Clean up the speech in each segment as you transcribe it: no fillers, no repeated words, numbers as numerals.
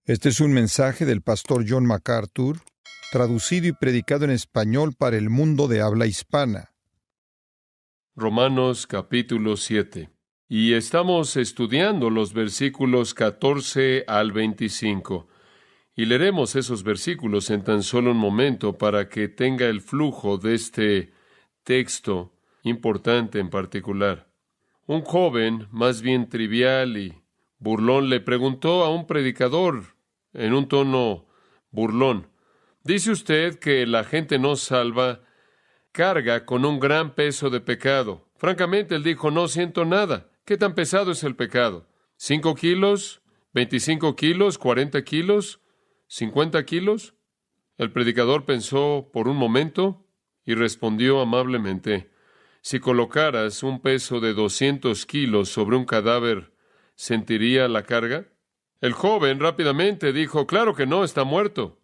Este es un mensaje del pastor John MacArthur, traducido y predicado en español para el mundo de habla hispana. Romanos capítulo 7. Y estamos estudiando los versículos 14 al 25. Y leeremos esos versículos en tan solo un momento para que tenga el flujo de este texto importante en particular. Un joven, más bien trivial y burlón, le preguntó a un predicador en un tono burlón: ¿dice usted que la gente no salva carga con un gran peso de pecado? Francamente, él dijo: no siento nada. ¿Qué tan pesado es el pecado? ¿5 kilos? ¿25 kilos? ¿40 kilos? ¿50 kilos? El predicador pensó por un momento y respondió amablemente: si colocaras un peso de 200 kilos sobre un cadáver, ¿sentiría la carga? El joven rápidamente dijo: claro que no, está muerto.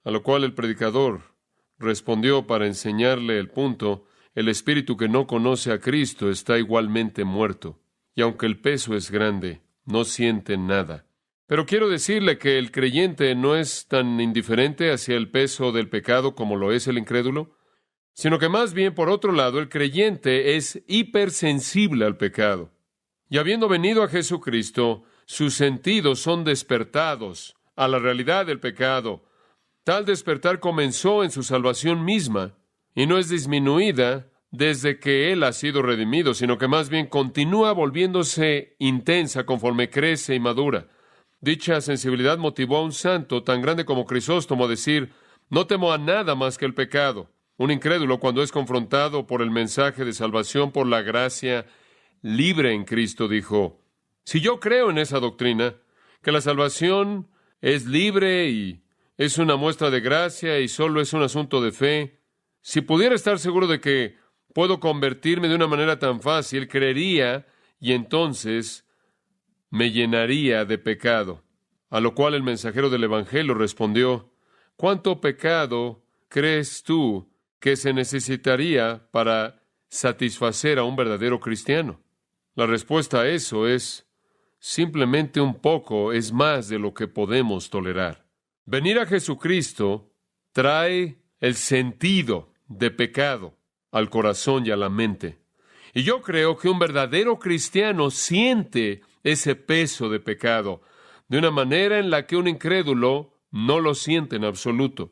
A lo cual el predicador respondió para enseñarle el punto: el espíritu que no conoce a Cristo está igualmente muerto, y aunque el peso es grande, no siente nada. Pero quiero decirle que el creyente no es tan indiferente hacia el peso del pecado como lo es el incrédulo, sino que más bien, por otro lado, el creyente es hipersensible al pecado. Y habiendo venido a Jesucristo, sus sentidos son despertados a la realidad del pecado. Tal despertar comenzó en su salvación misma, y no es disminuida desde que Él ha sido redimido, sino que más bien continúa volviéndose intensa conforme crece y madura. Dicha sensibilidad motivó a un santo tan grande como Crisóstomo a decir: no temo a nada más que el pecado. Un incrédulo, cuando es confrontado por el mensaje de salvación por la gracia libre en Cristo, dijo: si yo creo en esa doctrina, que la salvación es libre y es una muestra de gracia y solo es un asunto de fe, si pudiera estar seguro de que puedo convertirme de una manera tan fácil, creería y entonces me llenaría de pecado. A lo cual el mensajero del Evangelio respondió: ¿cuánto pecado crees tú que se necesitaría para satisfacer a un verdadero cristiano? La respuesta a eso es: simplemente un poco es más de lo que podemos tolerar. Venir a Jesucristo trae el sentido de pecado al corazón y a la mente. Y yo creo que un verdadero cristiano siente ese peso de pecado de una manera en la que un incrédulo no lo siente en absoluto.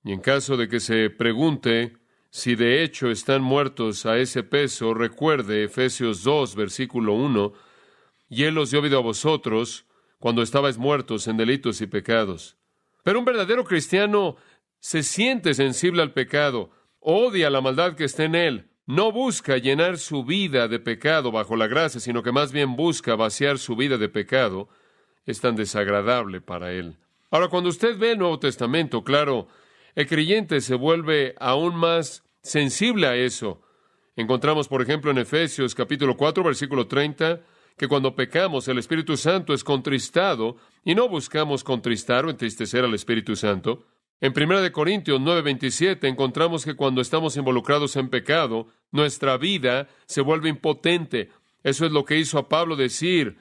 Y en caso de que se pregunte si de hecho están muertos a ese peso, recuerde Efesios 2, versículo 1, y Él os dio vida a vosotros cuando estabais muertos en delitos y pecados. Pero un verdadero cristiano se siente sensible al pecado, odia la maldad que está en él, no busca llenar su vida de pecado bajo la gracia, sino que más bien busca vaciar su vida de pecado. Es tan desagradable para él. Ahora, cuando usted ve el Nuevo Testamento, claro, el creyente se vuelve aún más sensible a eso. Encontramos, por ejemplo, en Efesios capítulo 4, versículo 30, que cuando pecamos, el Espíritu Santo es contristado, y no buscamos contristar o entristecer al Espíritu Santo. En 1 Corintios 9:27 encontramos que cuando estamos involucrados en pecado, nuestra vida se vuelve impotente. Eso es lo que hizo a Pablo decir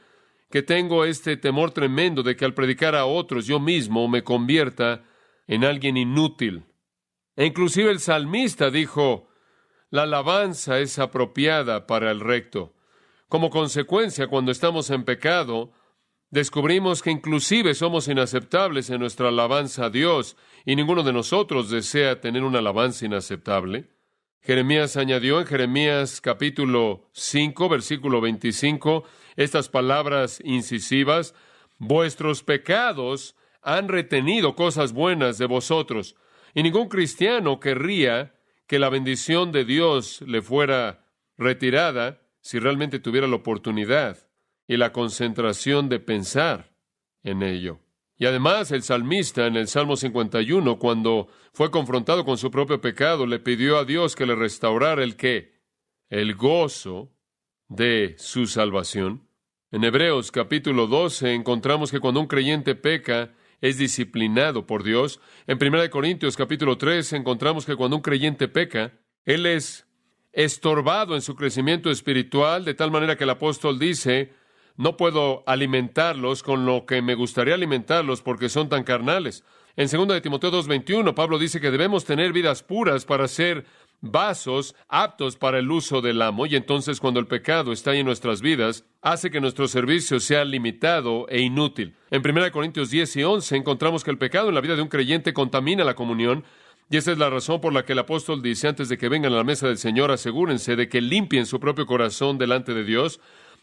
que tengo este temor tremendo de que al predicar a otros yo mismo me convierta en alguien inútil. E inclusive el salmista dijo: la alabanza es apropiada para el recto. Como consecuencia, cuando estamos en pecado, descubrimos que inclusive somos inaceptables en nuestra alabanza a Dios, y ninguno de nosotros desea tener una alabanza inaceptable. Jeremías añadió en Jeremías capítulo 5, versículo 25, estas palabras incisivas: vuestros pecados han retenido cosas buenas de vosotros. Y ningún cristiano querría que la bendición de Dios le fuera retirada si realmente tuviera la oportunidad y la concentración de pensar en ello. Y además, el salmista en el Salmo 51, cuando fue confrontado con su propio pecado, le pidió a Dios que le restaurara el ¿qué? El gozo de su salvación. En Hebreos capítulo 12 encontramos que cuando un creyente peca, es disciplinado por Dios. En 1 Corintios capítulo 3 encontramos que cuando un creyente peca, él es estorbado en su crecimiento espiritual, de tal manera que el apóstol dice: no puedo alimentarlos con lo que me gustaría alimentarlos porque son tan carnales. En 2 de Timoteo 2:21, Pablo dice que debemos tener vidas puras para ser vasos aptos para el uso del amo, y entonces cuando el pecado está ahí en nuestras vidas, hace que nuestro servicio sea limitado e inútil. En 1 Corintios 10 y 11 encontramos que el pecado en la vida de un creyente contamina la comunión, y esa es la razón por la que el apóstol dice, antes de que vengan a la mesa del Señor, asegúrense de que limpien su propio corazón delante de Dios.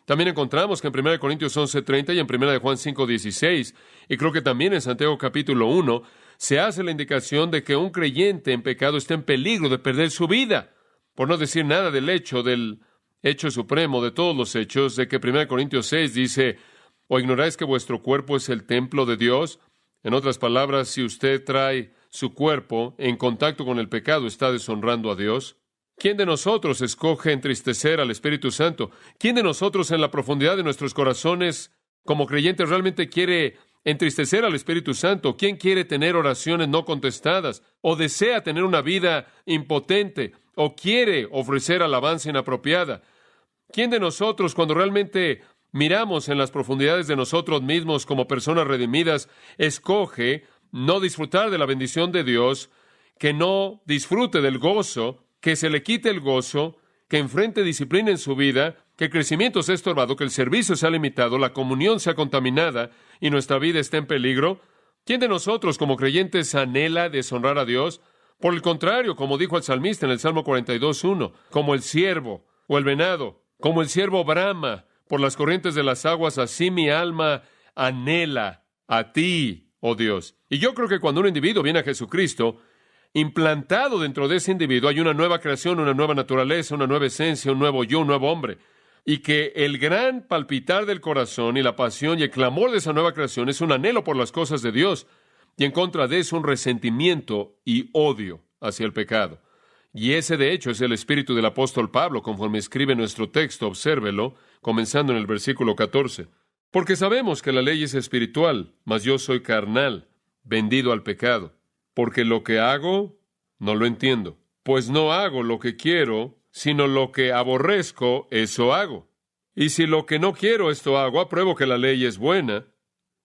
También encontramos que en 1 Corintios 11:30 y en 1 de Juan 5:16, y creo que también en Santiago capítulo 1, se hace la indicación de que un creyente en pecado está en peligro de perder su vida. Por no decir nada del hecho supremo de todos los hechos, de que 1 Corintios 6 dice, ¿o ignoráis que vuestro cuerpo es el templo de Dios? En otras palabras, si usted trae su cuerpo en contacto con el pecado, está deshonrando a Dios. ¿Quién de nosotros escoge entristecer al Espíritu Santo? ¿Quién de nosotros en la profundidad de nuestros corazones, como creyentes, realmente quiere entristecer al Espíritu Santo? ¿Quién quiere tener oraciones no contestadas? ¿O desea tener una vida impotente? ¿O quiere ofrecer alabanza inapropiada? ¿Quién de nosotros, cuando realmente miramos en las profundidades de nosotros mismos como personas redimidas, escoge no disfrutar de la bendición de Dios, que no disfrute del gozo, que se le quite el gozo, que enfrente disciplina en su vida, que el crecimiento sea estorbado, que el servicio sea limitado, la comunión sea contaminada y nuestra vida esté en peligro? ¿Quién de nosotros como creyentes anhela deshonrar a Dios? Por el contrario, como dijo el salmista en el Salmo 42:1, como el ciervo o el venado, como el ciervo brama por las corrientes de las aguas, así mi alma anhela a ti, oh Dios. Y yo creo que cuando un individuo viene a Jesucristo, implantado dentro de ese individuo hay una nueva creación, una nueva naturaleza, una nueva esencia, un nuevo yo, un nuevo hombre. Y que el gran palpitar del corazón y la pasión y el clamor de esa nueva creación es un anhelo por las cosas de Dios. Y en contra de eso un resentimiento y odio hacia el pecado. Y ese de hecho es el espíritu del apóstol Pablo, conforme escribe nuestro texto, obsérvelo, comenzando en el versículo 14. Porque sabemos que la ley es espiritual, mas yo soy carnal, vendido al pecado. Porque lo que hago, no lo entiendo. Pues no hago lo que quiero, sino lo que aborrezco, eso hago. Y si lo que no quiero, esto hago, apruebo que la ley es buena.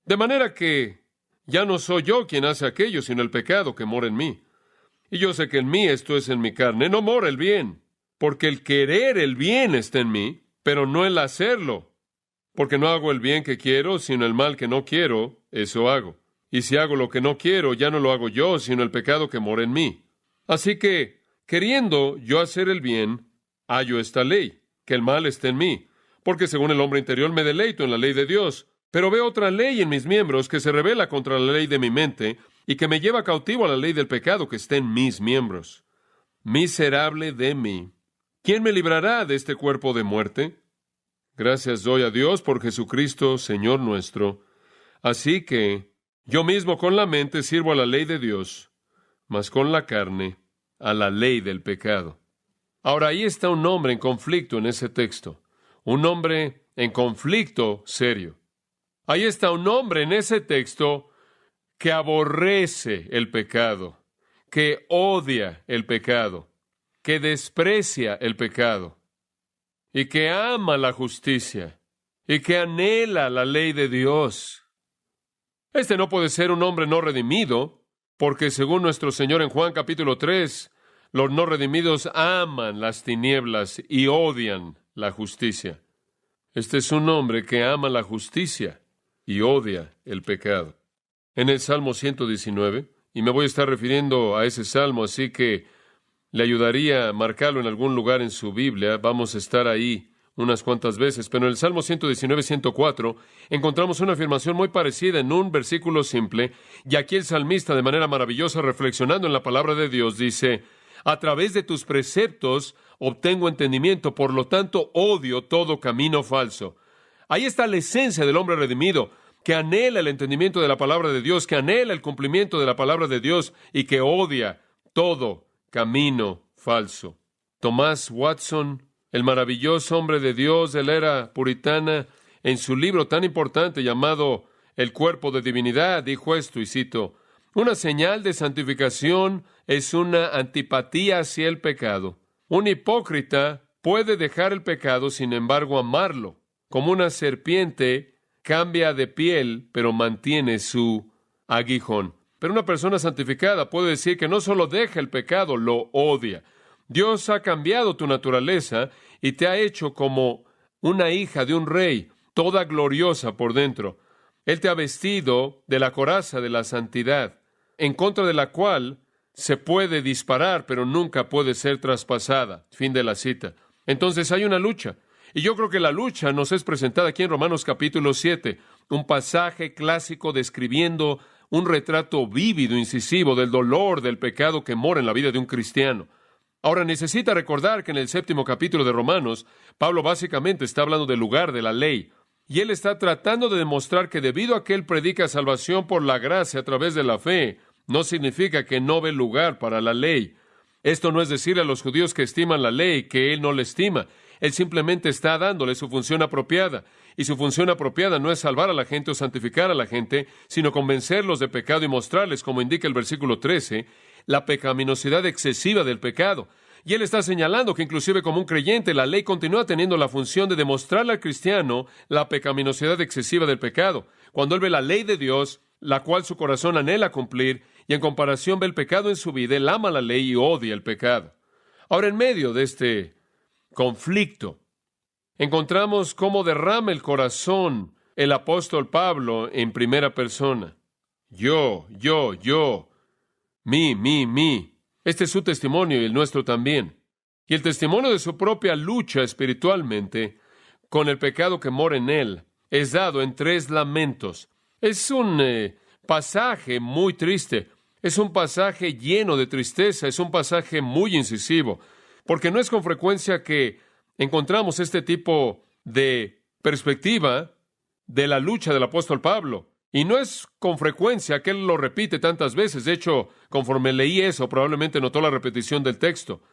De manera que ya no soy yo quien hace aquello, sino el pecado que mora en mí. Y yo sé que en mí, esto es en mi carne, no mora el bien. Porque el querer el bien está en mí, pero no el hacerlo. Porque no hago el bien que quiero, sino el mal que no quiero, eso hago. Y si hago lo que no quiero, ya no lo hago yo, sino el pecado que mora en mí. Así que, queriendo yo hacer el bien, hallo esta ley, que el mal está en mí. Porque según el hombre interior me deleito en la ley de Dios. Pero veo otra ley en mis miembros que se rebela contra la ley de mi mente y que me lleva cautivo a la ley del pecado que está en mis miembros. Miserable de mí. ¿Quién me librará de este cuerpo de muerte? Gracias doy a Dios por Jesucristo, Señor nuestro. Así que yo mismo con la mente sirvo a la ley de Dios, mas con la carne a la ley del pecado. Ahora, ahí está un hombre en conflicto en ese texto. Un hombre en conflicto serio. Ahí está un hombre en ese texto que aborrece el pecado, que odia el pecado, que desprecia el pecado, y que ama la justicia, y que anhela la ley de Dios. Este no puede ser un hombre no redimido, porque según nuestro Señor en Juan capítulo 3, los no redimidos aman las tinieblas y odian la justicia. Este es un hombre que ama la justicia y odia el pecado. En el Salmo 119, y me voy a estar refiriendo a ese Salmo, así que le ayudaría a marcarlo en algún lugar en su Biblia. Vamos a estar ahí unas cuantas veces, pero en el Salmo 119, 104, encontramos una afirmación muy parecida en un versículo simple, y aquí el salmista, de manera maravillosa, reflexionando en la palabra de Dios, dice, a través de tus preceptos obtengo entendimiento, por lo tanto odio todo camino falso. Ahí está la esencia del hombre redimido, que anhela el entendimiento de la palabra de Dios, que anhela el cumplimiento de la palabra de Dios y que odia todo camino falso. Tomás Watson, el maravilloso hombre de Dios de la era puritana, en su libro tan importante llamado El cuerpo de divinidad, dijo esto, y cito, una señal de santificación es una antipatía hacia el pecado. Un hipócrita puede dejar el pecado, sin embargo, amarlo. Como una serpiente, cambia de piel, pero mantiene su aguijón. Pero una persona santificada puede decir que no solo deja el pecado, lo odia. Dios ha cambiado tu naturaleza y te ha hecho como una hija de un rey, toda gloriosa por dentro. Él te ha vestido de la coraza de la santidad, en contra de la cual se puede disparar, pero nunca puede ser traspasada. Fin de la cita. Entonces hay una lucha. Y yo creo que la lucha nos es presentada aquí en Romanos capítulo 7, un pasaje clásico describiendo un retrato vívido, incisivo del dolor del pecado que mora en la vida de un cristiano. Ahora necesita recordar que en el 7º capítulo de Romanos, Pablo básicamente está hablando del lugar de la ley. Y él está tratando de demostrar que debido a que él predica salvación por la gracia a través de la fe, no significa que no ve lugar para la ley. Esto no es decir a los judíos que estiman la ley que él no la estima. Él simplemente está dándole su función apropiada. Y su función apropiada no es salvar a la gente o santificar a la gente, sino convencerlos de pecado y mostrarles, como indica el versículo 13, la pecaminosidad excesiva del pecado. Y él está señalando que inclusive como un creyente, la ley continúa teniendo la función de demostrarle al cristiano la pecaminosidad excesiva del pecado. Cuando él ve la ley de Dios, la cual su corazón anhela cumplir, y en comparación ve el pecado en su vida, él ama la ley y odia el pecado. Ahora, en medio de este conflicto, encontramos cómo derrama el corazón el apóstol Pablo en primera persona. Yo, mí. Este es su testimonio y el nuestro también. Y el testimonio de su propia lucha espiritualmente con el pecado que mora en él es dado en 3 lamentos. Es un pasaje muy triste. Es un pasaje lleno de tristeza. Es un pasaje muy incisivo. Porque no es con frecuencia que encontramos este tipo de perspectiva de la lucha del apóstol Pablo. Y no es con frecuencia que él lo repite tantas veces. De hecho, conforme leí eso, probablemente notó la repetición del texto.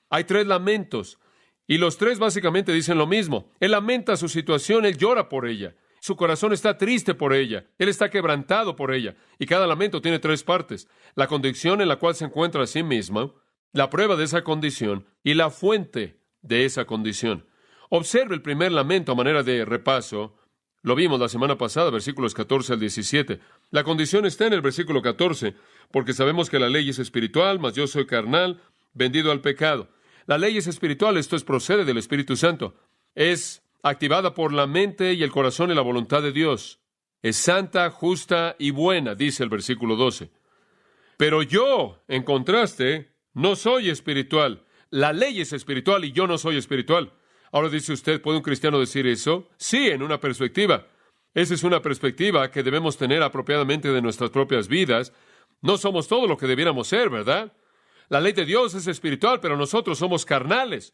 Hay 3 lamentos, y los 3 básicamente dicen lo mismo. Él lamenta su situación, él llora por ella. Su corazón está triste por ella, él está quebrantado por ella. Y cada lamento tiene 3 partes. La condición en la cual se encuentra a sí mismo, la prueba de esa condición y la fuente de esa condición. Observe el primer lamento a manera de repaso. Lo vimos la semana pasada, versículos 14 al 17. La condición está en el versículo 14, porque sabemos que la ley es espiritual, mas yo soy carnal, vendido al pecado. La ley es espiritual, esto procede del Espíritu Santo. Es activada por la mente y el corazón y la voluntad de Dios. Es santa, justa y buena, dice el versículo 12. Pero yo, en contraste, no soy espiritual. La ley es espiritual y yo no soy espiritual. Ahora dice usted, ¿puede un cristiano decir eso? Sí, en una perspectiva. Esa es una perspectiva que debemos tener apropiadamente de nuestras propias vidas. No somos todo lo que debiéramos ser, ¿verdad? La ley de Dios es espiritual, pero nosotros somos carnales.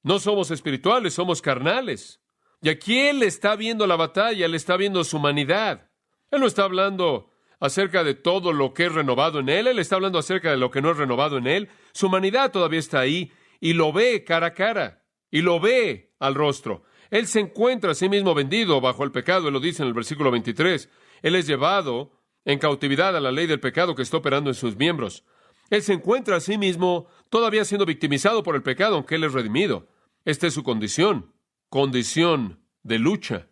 No somos espirituales, somos carnales. Y aquí él está viendo la batalla, él está viendo su humanidad. Él no está hablando acerca de todo lo que es renovado en él está hablando acerca de lo que no es renovado en él. Su humanidad todavía está ahí y lo ve cara a cara. Y lo ve al rostro. Él se encuentra a sí mismo vendido bajo el pecado, él lo dice en el versículo 23. Él es llevado en cautividad a la ley del pecado que está operando en sus miembros. Él se encuentra a sí mismo todavía siendo victimizado por el pecado, aunque él es redimido. Esta es su condición de lucha.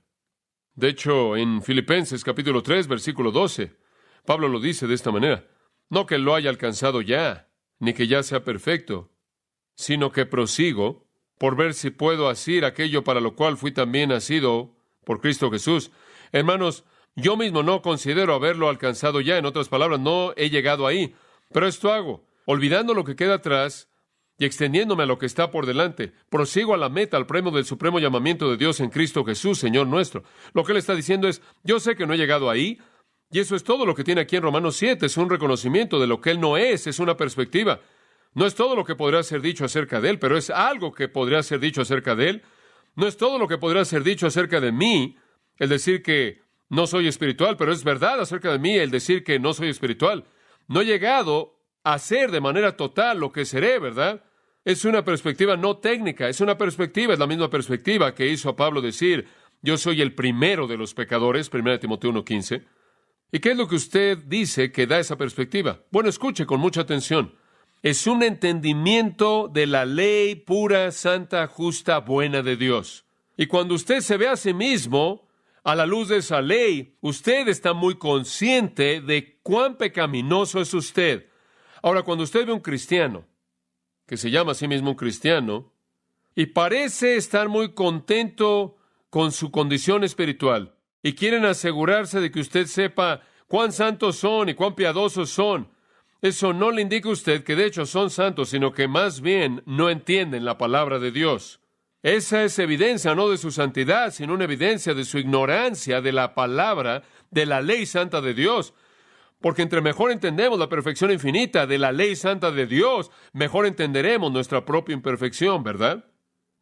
De hecho, en Filipenses capítulo 3, versículo 12, Pablo lo dice de esta manera. No que lo haya alcanzado ya, ni que ya sea perfecto, sino que prosigo por ver si puedo asir aquello para lo cual fui también nacido por Cristo Jesús. Hermanos, yo mismo no considero haberlo alcanzado ya. En otras palabras, no he llegado ahí. Pero esto hago, olvidando lo que queda atrás y extendiéndome a lo que está por delante. Prosigo a la meta, al premio del supremo llamamiento de Dios en Cristo Jesús, Señor nuestro. Lo que él está diciendo es, yo sé que no he llegado ahí, y eso es todo lo que tiene aquí en Romanos 7. Es un reconocimiento de lo que él no es una perspectiva. No es todo lo que podría ser dicho acerca de él, pero es algo que podría ser dicho acerca de él. No es todo lo que podría ser dicho acerca de mí, el decir que no soy espiritual, pero es verdad acerca de mí el decir que no soy espiritual. No he llegado a ser de manera total lo que seré, ¿verdad? Es una perspectiva no técnica, es una perspectiva, es la misma perspectiva que hizo a Pablo decir, yo soy el primero de los pecadores, 1 Timoteo 1:15. ¿Y qué es lo que usted dice que da esa perspectiva? Bueno, escuche con mucha atención. Es un entendimiento de la ley pura, santa, justa, buena de Dios. Y cuando usted se ve a sí mismo a la luz de esa ley, usted está muy consciente de cuán pecaminoso es usted. Ahora, cuando usted ve a un cristiano, que se llama a sí mismo un cristiano, y parece estar muy contento con su condición espiritual, y quieren asegurarse de que usted sepa cuán santos son y cuán piadosos son, eso no le indica a usted que de hecho son santos, sino que más bien no entienden la palabra de Dios. Esa es evidencia no de su santidad, sino una evidencia de su ignorancia de la palabra, de la ley santa de Dios. Porque entre mejor entendemos la perfección infinita de la ley santa de Dios, mejor entenderemos nuestra propia imperfección, ¿verdad?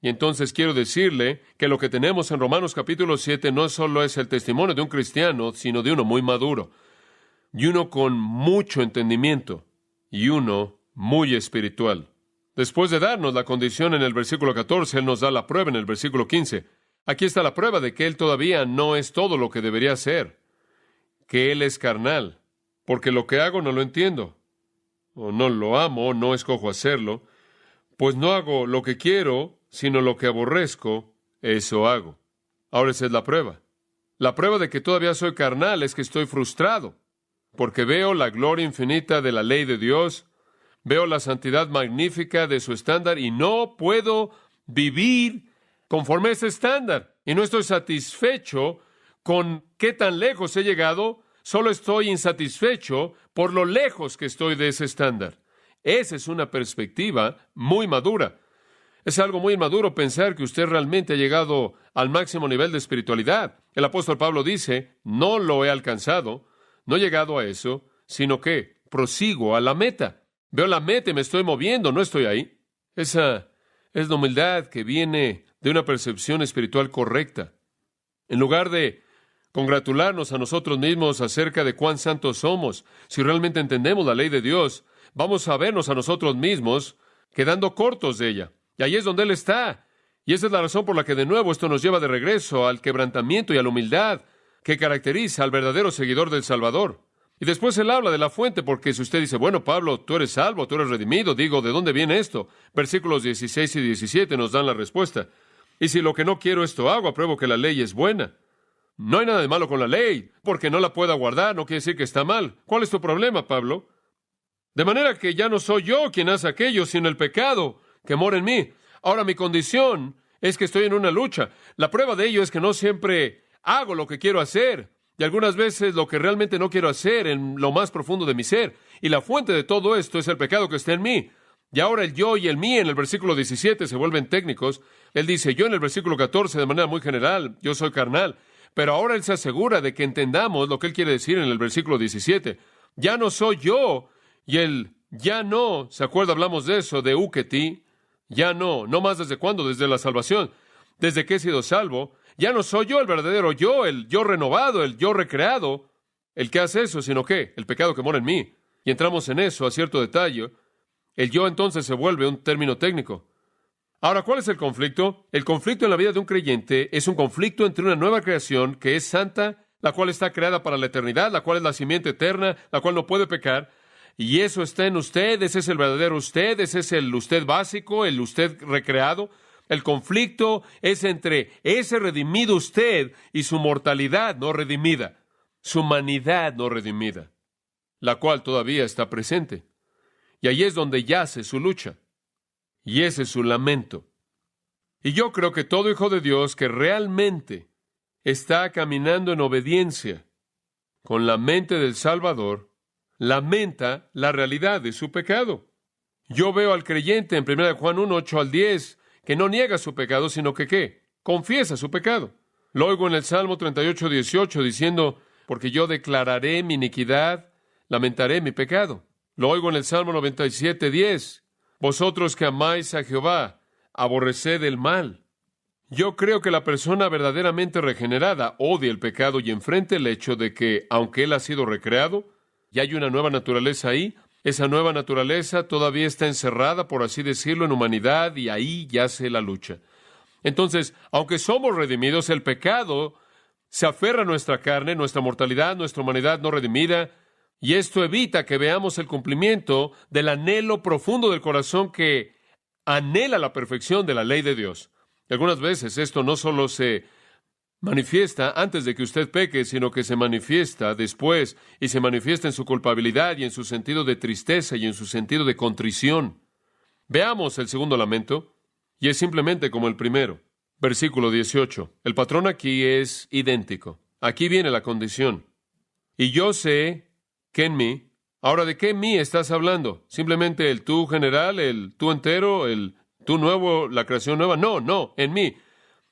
Y entonces quiero decirle que lo que tenemos en Romanos capítulo 7 no solo es el testimonio de un cristiano, sino de uno muy maduro, y uno con mucho entendimiento, y uno muy espiritual. Después de darnos la condición en el versículo 14, Él nos da la prueba en el versículo 15. Aquí está la prueba de que Él todavía no es todo lo que debería ser, que Él es carnal, porque lo que hago no lo entiendo, o no lo amo, no escojo hacerlo, pues no hago lo que quiero, sino lo que aborrezco, eso hago. Ahora esa es la prueba. La prueba de que todavía soy carnal es que estoy frustrado, porque veo la gloria infinita de la ley de Dios, veo la santidad magnífica de su estándar y no puedo vivir conforme a ese estándar. Y no estoy satisfecho con qué tan lejos he llegado, solo estoy insatisfecho por lo lejos que estoy de ese estándar. Esa es una perspectiva muy madura. Es algo muy inmaduro pensar que usted realmente ha llegado al máximo nivel de espiritualidad. El apóstol Pablo dice, no lo he alcanzado, no he llegado a eso, sino que prosigo a la meta. Veo la meta y me estoy moviendo, no estoy ahí. Esa es la humildad que viene de una percepción espiritual correcta. En lugar de congratularnos a nosotros mismos acerca de cuán santos somos, si realmente entendemos la ley de Dios, vamos a vernos a nosotros mismos quedando cortos de ella. Y ahí es donde Él está. Y esa es la razón por la que de nuevo esto nos lleva de regreso al quebrantamiento y a la humildad que caracteriza al verdadero seguidor del Salvador. Y después Él habla de la fuente, porque si usted dice, bueno, Pablo, tú eres salvo, tú eres redimido, digo, ¿de dónde viene esto? Versículos 16 y 17 nos dan la respuesta. Y si lo que no quiero esto hago, apruebo que la ley es buena. No hay nada de malo con la ley, porque no la pueda guardar, no quiere decir que está mal. ¿Cuál es tu problema, Pablo? De manera que ya no soy yo quien hace aquello, sino el pecado que mora en mí. Ahora mi condición es que estoy en una lucha. La prueba de ello es que no siempre hago lo que quiero hacer. Y algunas veces lo que realmente no quiero hacer en lo más profundo de mi ser. Y la fuente de todo esto es el pecado que está en mí. Y ahora el yo y el mí en el versículo 17 se vuelven técnicos. Él dice yo en el versículo 14 de manera muy general, yo soy carnal. Pero ahora Él se asegura de que entendamos lo que Él quiere decir en el versículo 17. Ya no soy yo. Y el ya no, ¿se acuerda? Hablamos de eso, de uketi. Ya no más desde cuándo, desde la salvación. Desde que he sido salvo. Ya no soy yo el verdadero yo, el yo renovado, el yo recreado, el que hace eso, sino que el pecado que mora en mí. Y entramos en eso a cierto detalle. El yo entonces se vuelve un término técnico. Ahora, ¿cuál es el conflicto? El conflicto en la vida de un creyente es un conflicto entre una nueva creación que es santa, la cual está creada para la eternidad, la cual es la simiente eterna, la cual no puede pecar, y eso está en usted, ese es el verdadero usted, ese es el usted básico, el usted recreado. El conflicto es entre ese redimido usted y su mortalidad no redimida, su humanidad no redimida, la cual todavía está presente. Y ahí es donde yace su lucha. Y ese es su lamento. Y yo creo que todo hijo de Dios que realmente está caminando en obediencia con la mente del Salvador, lamenta la realidad de su pecado. Yo veo al creyente en 1 Juan 1, 8 al 10, que no niega su pecado, sino que ¿qué? Confiesa su pecado. Lo oigo en el Salmo 38, 18, diciendo, porque yo declararé mi iniquidad, lamentaré mi pecado. Lo oigo en el Salmo 97, 10, vosotros que amáis a Jehová, aborreced el mal. Yo creo que la persona verdaderamente regenerada odia el pecado y enfrenta el hecho de que, aunque él ha sido recreado, y hay una nueva naturaleza ahí, esa nueva naturaleza todavía está encerrada, por así decirlo, en humanidad, y ahí yace la lucha. Entonces, aunque somos redimidos, el pecado se aferra a nuestra carne, nuestra mortalidad, nuestra humanidad no redimida, y esto evita que veamos el cumplimiento del anhelo profundo del corazón que anhela la perfección de la ley de Dios. Y algunas veces esto no solo se manifiesta antes de que usted peque, sino que se manifiesta después, y se manifiesta en su culpabilidad y en su sentido de tristeza y en su sentido de contrición. Veamos el segundo lamento, y es simplemente como el primero. Versículo 18. El patrón aquí es idéntico. Aquí viene la condición. Y yo sé que en mí. Ahora, ¿de qué en mí estás hablando? ¿Simplemente el tú general, el tú entero, el tú nuevo, la creación nueva? No, en mí.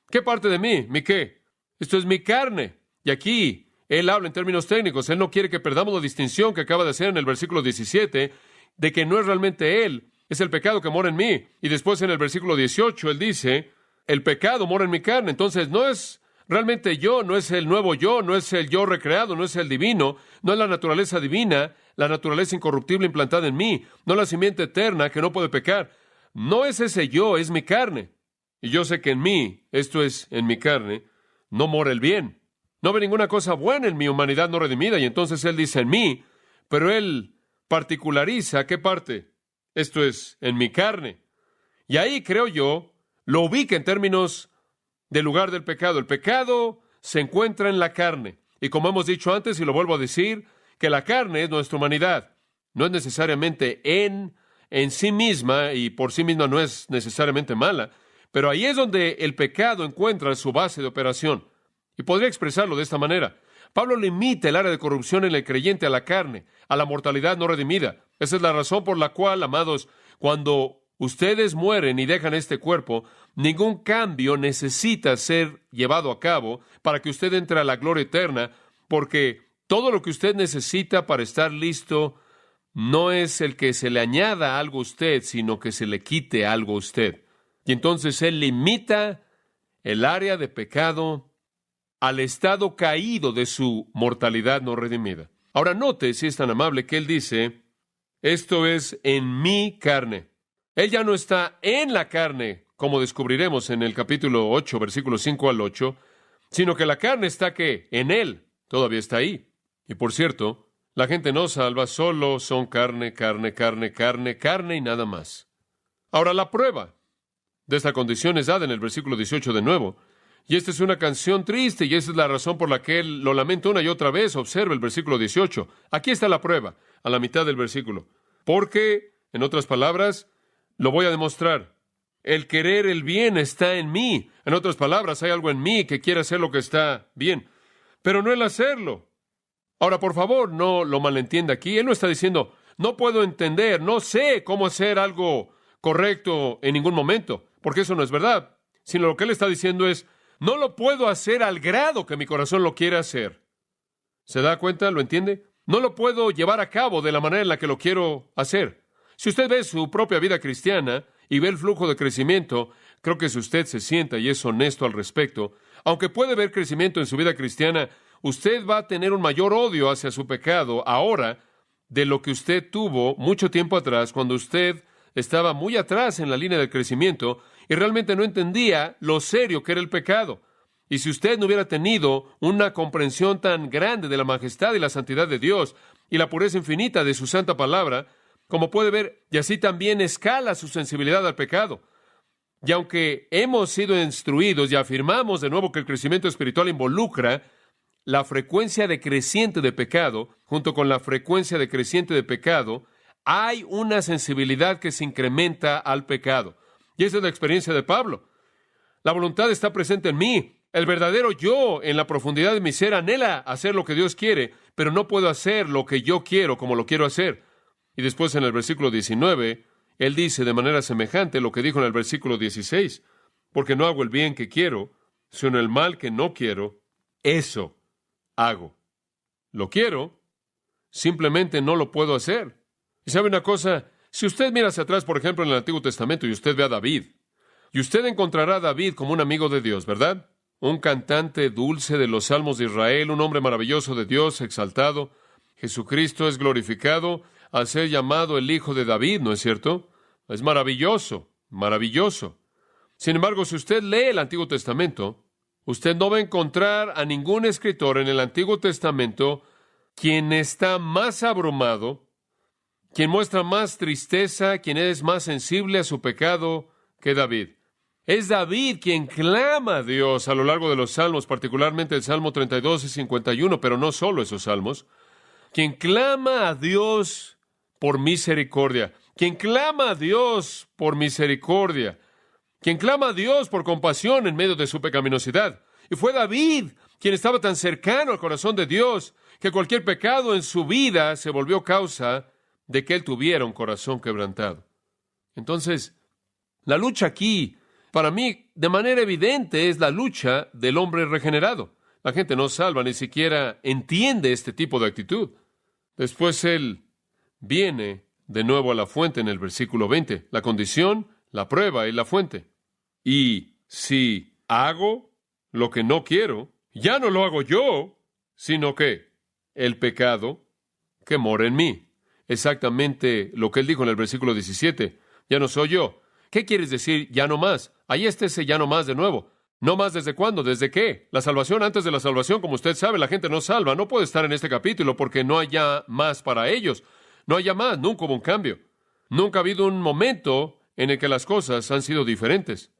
¿Qué parte de mí? ¿Mi qué? Esto es mi carne. Y aquí él habla en términos técnicos. Él no quiere que perdamos la distinción que acaba de hacer en el versículo 17, de que no es realmente él, es el pecado que mora en mí. Y después en el versículo 18 él dice, el pecado mora en mi carne. Entonces no es realmente yo, no es el nuevo yo, no es el yo recreado, no es el divino, no es la naturaleza divina, la naturaleza incorruptible implantada en mí, no la simiente eterna que no puede pecar. No es ese yo, es mi carne. Y yo sé que en mí, esto es, en mi carne, no mora el bien. No ve ninguna cosa buena en mi humanidad no redimida. Y entonces él dice en mí, pero él particulariza ¿qué parte? Esto es, en mi carne. Y ahí, creo yo, lo ubica en términos del lugar del pecado. El pecado se encuentra en la carne. Y como hemos dicho antes, y lo vuelvo a decir, que la carne es nuestra humanidad. No es necesariamente en sí misma, y por sí misma no es necesariamente mala, pero ahí es donde el pecado encuentra su base de operación. Y podría expresarlo de esta manera. Pablo limita el área de corrupción en el creyente a la carne, a la mortalidad no redimida. Esa es la razón por la cual, amados, cuando ustedes mueren y dejan este cuerpo, ningún cambio necesita ser llevado a cabo para que usted entre a la gloria eterna, porque todo lo que usted necesita para estar listo no es el que se le añada algo a usted, sino que se le quite algo a usted. Y entonces él limita el área de pecado al estado caído de su mortalidad no redimida. Ahora note, si es tan amable, que él dice, esto es en mi carne. Él ya no está en la carne, como descubriremos en el capítulo 8, versículos 5 al 8, sino que la carne está, ¿qué? En él. Todavía está ahí. Y por cierto, la gente no salva, solo son carne y nada más. Ahora, la prueba de esta condición es dada en el versículo 18 de nuevo. Y esta es una canción triste, y esa es la razón por la que él lo lamenta una y otra vez. Observa el versículo 18. Aquí está la prueba, a la mitad del versículo. Porque, en otras palabras, lo voy a demostrar. El querer el bien está en mí. En otras palabras, hay algo en mí que quiere hacer lo que está bien, pero no el hacerlo. Ahora, por favor, no lo malentienda aquí. Él no está diciendo, no puedo entender, no sé cómo hacer algo correcto en ningún momento, porque eso no es verdad. Sino lo que él está diciendo es, no lo puedo hacer al grado que mi corazón lo quiere hacer. ¿Se da cuenta? ¿Lo entiende? No lo puedo llevar a cabo de la manera en la que lo quiero hacer. Si usted ve su propia vida cristiana y ve el flujo de crecimiento, creo que si usted se sienta y es honesto al respecto, aunque puede ver crecimiento en su vida cristiana, usted va a tener un mayor odio hacia su pecado ahora de lo que usted tuvo mucho tiempo atrás, cuando usted estaba muy atrás en la línea del crecimiento y realmente no entendía lo serio que era el pecado. Y si usted no hubiera tenido una comprensión tan grande de la majestad y la santidad de Dios y la pureza infinita de su santa palabra, como puede ver, y así también escala su sensibilidad al pecado. Y aunque hemos sido instruidos y afirmamos de nuevo que el crecimiento espiritual involucra la frecuencia decreciente de pecado, junto con la frecuencia decreciente de pecado, hay una sensibilidad que se incrementa al pecado. Y esa es la experiencia de Pablo. La voluntad está presente en mí. El verdadero yo, en la profundidad de mi ser, anhela hacer lo que Dios quiere, pero no puedo hacer lo que yo quiero como lo quiero hacer. Y después en el versículo 19, él dice de manera semejante lo que dijo en el versículo 16, porque no hago el bien que quiero, sino el mal que no quiero, eso hago. Lo quiero, simplemente no lo puedo hacer. Y sabe una cosa, si usted mira hacia atrás, por ejemplo, en el Antiguo Testamento, y usted ve a David, y usted encontrará a David como un amigo de Dios, ¿verdad? Un cantante dulce de los salmos de Israel, un hombre maravilloso de Dios, exaltado. Jesucristo es glorificado al ser llamado el Hijo de David, ¿no es cierto? Es maravilloso, maravilloso. Sin embargo, si usted lee el Antiguo Testamento, usted no va a encontrar a ningún escritor en el Antiguo Testamento quien está más abrumado, quien muestra más tristeza, quien es más sensible a su pecado que David. Es David quien clama a Dios a lo largo de los salmos, particularmente el Salmo 32 y 51, pero no solo esos salmos. Quien clama a Dios por misericordia. Quien clama a Dios por misericordia. Quien clama a Dios por compasión en medio de su pecaminosidad. Y fue David quien estaba tan cercano al corazón de Dios que cualquier pecado en su vida se volvió causa de que él tuviera un corazón quebrantado. Entonces, la lucha aquí, para mí, de manera evidente, es la lucha del hombre regenerado. La gente no salva, ni siquiera entiende este tipo de actitud. Después él viene de nuevo a la fuente en el versículo 20. La condición, la prueba y la fuente. Y si hago lo que no quiero, ya no lo hago yo, sino que el pecado que mora en mí. Exactamente lo que él dijo en el versículo 17. Ya no soy yo. ¿Qué quieres decir ya no más? Ahí está ese ya no más de nuevo. ¿No más desde cuándo? ¿Desde qué? La salvación antes de la salvación, como usted sabe, la gente no salva. No puede estar en este capítulo porque no hay ya más para ellos. No hay ya más. Nunca hubo un cambio. Nunca ha habido un momento en el que las cosas han sido diferentes.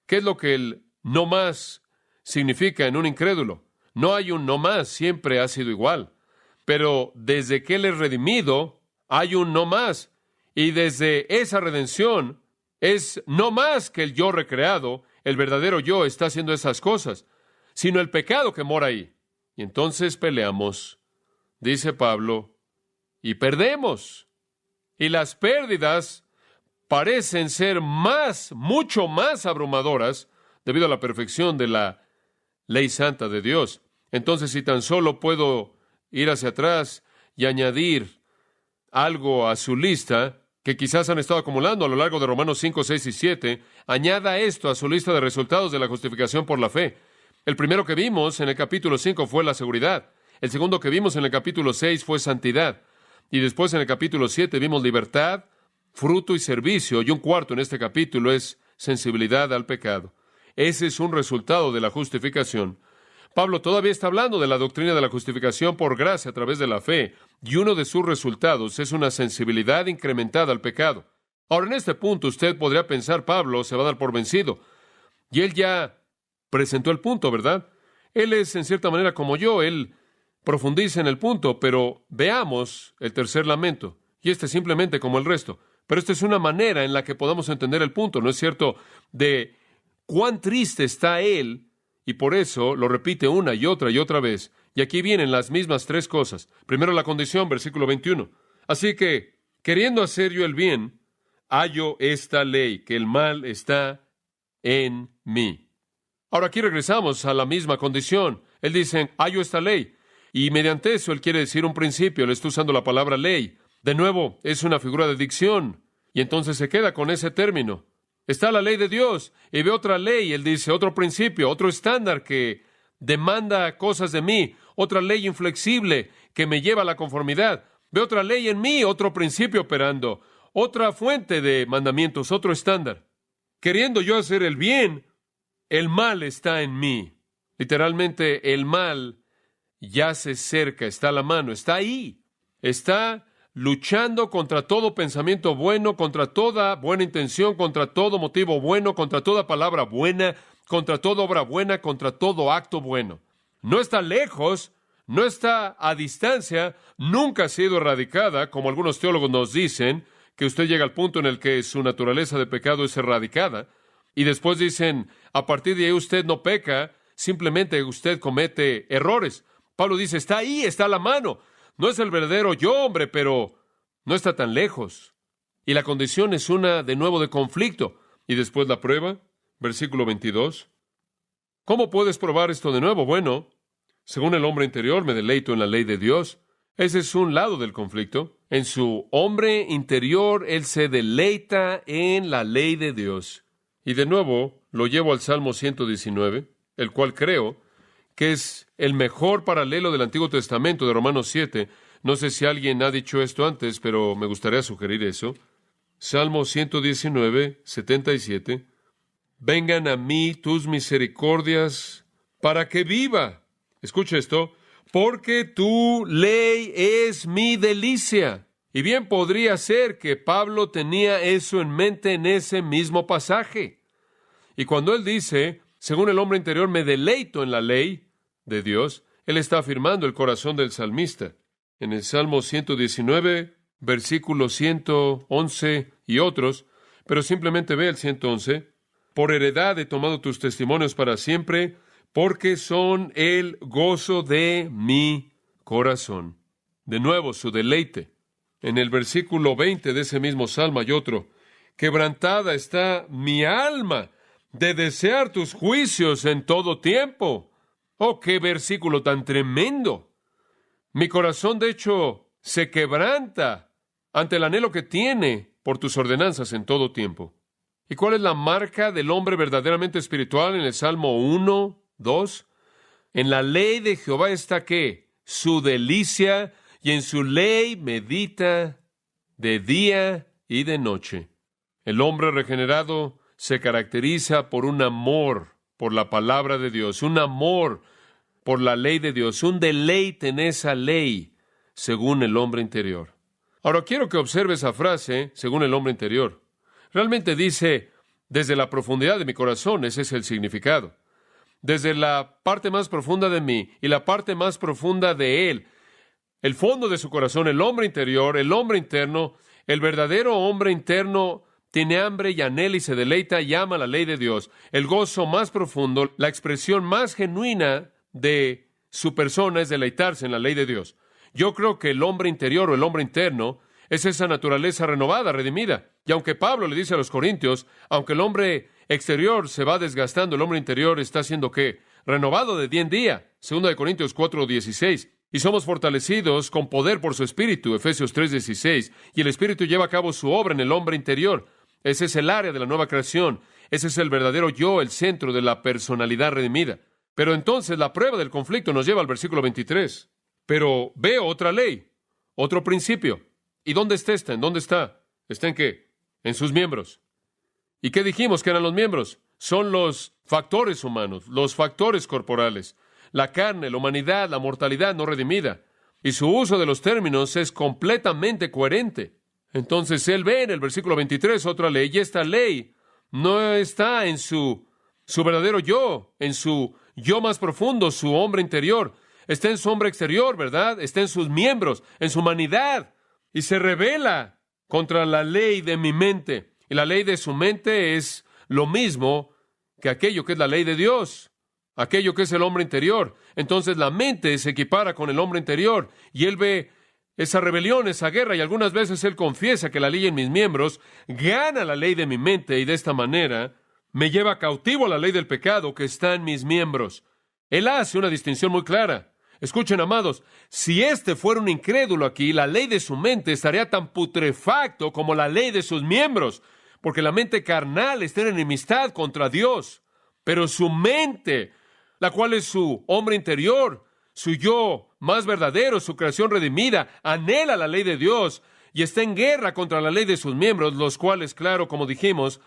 ¿Qué es lo que el no más significa en un incrédulo? No hay un no más. Siempre ha sido igual. Pero desde que él es redimido, hay un no más. Y desde esa redención es no más que el yo recreado, el verdadero yo está haciendo esas cosas, sino el pecado que mora ahí. Y entonces peleamos, dice Pablo, y perdemos. Y las pérdidas parecen ser mucho más abrumadoras debido a la perfección de la ley santa de Dios. Entonces, si tan solo puedo ir hacia atrás y añadir algo a su lista que quizás han estado acumulando a lo largo de Romanos 5, 6 y 7, añada esto a su lista de resultados de la justificación por la fe. El primero que vimos en el capítulo 5 fue la seguridad. El segundo que vimos en el capítulo 6 fue santidad. Y después en el capítulo 7 vimos libertad, fruto y servicio. Y un cuarto en este capítulo es sensibilidad al pecado. Ese es un resultado de la justificación. Pablo todavía está hablando de la doctrina de la justificación por gracia a través de la fe, y uno de sus resultados es una sensibilidad incrementada al pecado. Ahora, en este punto usted podría pensar, Pablo se va a dar por vencido, y él ya presentó el punto, ¿verdad? Él es en cierta manera como yo, él profundiza en el punto, pero veamos el tercer lamento, y este es simplemente como el resto. Pero esta es una manera en la que podamos entender el punto, ¿no es cierto?, de cuán triste está él. Y por eso lo repite una y otra vez. Y aquí vienen las mismas tres cosas. Primero la condición, versículo 21. Así que, queriendo hacer yo el bien, hallo esta ley, que el mal está en mí. Ahora aquí regresamos a la misma condición. Él dice, hallo esta ley. Y mediante eso él quiere decir un principio. Él está usando la palabra ley. De nuevo, es una figura de dicción. Y entonces se queda con ese término. Está la ley de Dios, y ve otra ley, él dice, otro principio, otro estándar que demanda cosas de mí, otra ley inflexible que me lleva a la conformidad. Ve otra ley en mí, otro principio operando, otra fuente de mandamientos, otro estándar. Queriendo yo hacer el bien, el mal está en mí. Literalmente, el mal yace cerca, está a la mano, está ahí, está luchando contra todo pensamiento bueno, contra toda buena intención, contra todo motivo bueno, contra toda palabra buena, contra toda obra buena, contra todo acto bueno. No está lejos, no está a distancia, nunca ha sido erradicada, como algunos teólogos nos dicen, que usted llega al punto en el que su naturaleza de pecado es erradicada, y después dicen, a partir de ahí usted no peca, simplemente usted comete errores. Pablo dice, está ahí, está a la mano. No es el verdadero yo, hombre, pero no está tan lejos. Y la condición es una, de nuevo, de conflicto. Y después la prueba, versículo 22. ¿Cómo puedes probar esto de nuevo? Bueno, según el hombre interior me deleito en la ley de Dios. Ese es un lado del conflicto. En su hombre interior, él se deleita en la ley de Dios. Y de nuevo, lo llevo al Salmo 119, el cual creo que es el mejor paralelo del Antiguo Testamento, de Romanos 7. No sé si alguien ha dicho esto antes, pero me gustaría sugerir eso. Salmo 119, 77. Vengan a mí tus misericordias para que viva. Escucha esto. Porque tu ley es mi delicia. Y bien podría ser que Pablo tenía eso en mente en ese mismo pasaje. Y cuando él dice, según el hombre interior, me deleito en la ley de Dios, él está afirmando el corazón del salmista. En el Salmo 119, versículos 111 y otros, pero simplemente ve el 111. Por heredad he tomado tus testimonios para siempre, porque son el gozo de mi corazón. De nuevo, su deleite. En el versículo 20 de ese mismo salmo hay otro. Quebrantada está mi alma de desear tus juicios en todo tiempo. ¡Oh, qué versículo tan tremendo! Mi corazón, de hecho, se quebranta ante el anhelo que tiene por tus ordenanzas en todo tiempo. ¿Y cuál es la marca del hombre verdaderamente espiritual en el Salmo 1, 2? En la ley de Jehová está, ¿qué? Su delicia, y en su ley medita de día y de noche. El hombre regenerado se caracteriza por un amor por la palabra de Dios, un amor por la ley de Dios, un deleite en esa ley, según el hombre interior. Ahora quiero que observe esa frase, según el hombre interior. Realmente dice, desde la profundidad de mi corazón, ese es el significado. Desde la parte más profunda de mí y la parte más profunda de él, el fondo de su corazón, el hombre interior, el hombre interno, el verdadero hombre interno tiene hambre y anhela y se deleita y ama la ley de Dios. El gozo más profundo, la expresión más genuina de su persona es deleitarse en la ley de Dios. Yo creo que el hombre interior o el hombre interno es esa naturaleza renovada, redimida. Y aunque Pablo le dice a los Corintios, aunque el hombre exterior se va desgastando, el hombre interior está siendo ¿qué? Renovado de día en día. 2 Corintios 4:16. Y somos fortalecidos con poder por su Espíritu, Efesios 3:16. Y el Espíritu lleva a cabo su obra en el hombre interior. Ese es el área de la nueva creación. Ese es el verdadero yo, el centro de la personalidad redimida. Pero entonces la prueba del conflicto nos lleva al versículo 23. Pero veo otra ley, otro principio. ¿Y dónde está esta? ¿En dónde está? ¿Está en qué? En sus miembros. ¿Y qué dijimos que eran los miembros? Son los factores humanos, los factores corporales, la carne, la humanidad, la mortalidad no redimida. Y su uso de los términos es completamente coherente. Entonces él ve en el versículo 23 otra ley, y esta ley no está en su verdadero yo, en su yo más profundo, su hombre interior. Está en su hombre exterior, ¿verdad? Está en sus miembros, en su humanidad. Y se rebela contra la ley de mi mente. Y la ley de su mente es lo mismo que aquello que es la ley de Dios, aquello que es el hombre interior. Entonces la mente se equipara con el hombre interior y él ve esa rebelión, esa guerra, y algunas veces él confiesa que la ley en mis miembros gana la ley de mi mente y de esta manera me lleva cautivo a la ley del pecado que está en mis miembros. Él hace una distinción muy clara. Escuchen, amados, si este fuera un incrédulo aquí, la ley de su mente estaría tan putrefacto como la ley de sus miembros, porque la mente carnal está en enemistad contra Dios. Pero su mente, la cual es su hombre interior, su yo más verdadero, su creación redimida, anhela la ley de Dios y está en guerra contra la ley de sus miembros, los cuales, claro, como dijimos,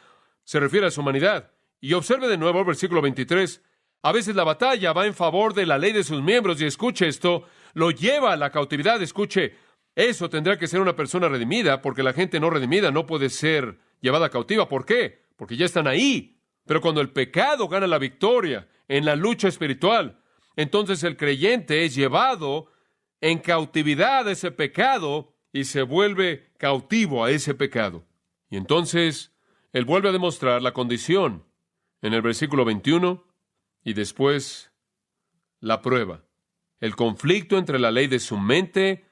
se refiere a su humanidad. Y observe de nuevo el versículo 23. A veces la batalla va en favor de la ley de sus miembros y escuche esto, lo lleva a la cautividad. Escuche, eso tendrá que ser una persona redimida, porque la gente no redimida no puede ser llevada cautiva. ¿Por qué? Porque ya están ahí. Pero cuando el pecado gana la victoria en la lucha espiritual, entonces el creyente es llevado en cautividad a ese pecado y se vuelve cautivo a ese pecado. Y entonces él vuelve a demostrar la condición en el versículo 21 y después la prueba. El conflicto entre la ley de su mente,